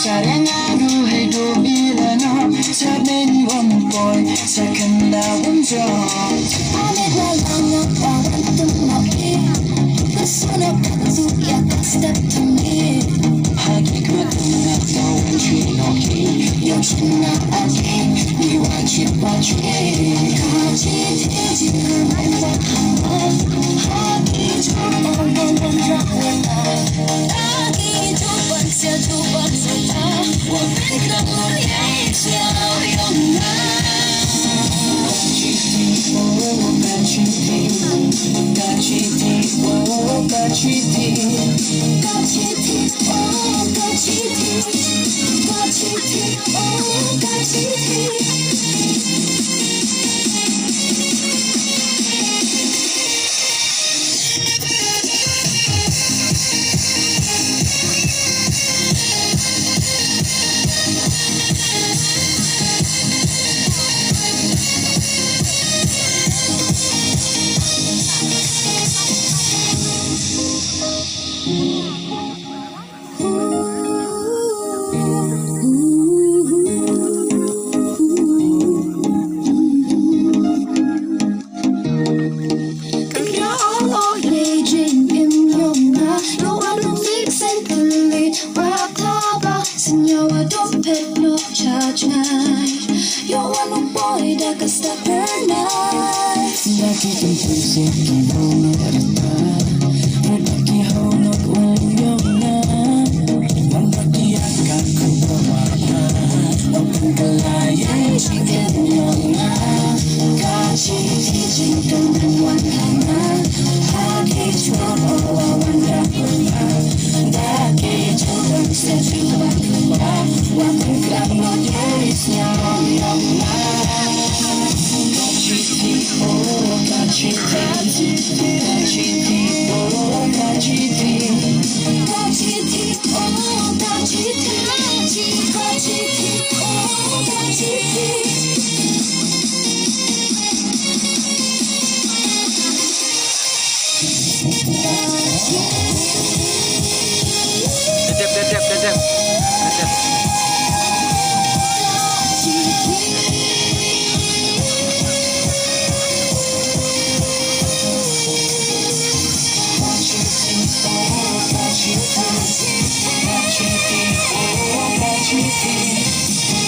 사랑하루 해도 미련어 잡는 원보이 second 먼저 밤에 날아나와 완전 너희 그 손에 박수야 step to me 하기가 끝났다 왠지 너희 여친 나에게 미워 싶어지 같이 뒤집을 말고 하기 좋은 원자나 하기 두 번째 다 원빈 너의 처음이었나 Senyawa dompet no charge night. You want my boy that can stop her night. Nakitang puso kung nadarata Pagkaki haunag ulyong na Mamatiyak ako pawata Huwag kang kalayang sigat mo na Kasi tijing kang wala Hagi chuan o wawanda ko na Daki chuan sa chuan ko na Huwag kang kapag yes niya yung na Dedep.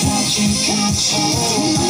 Watching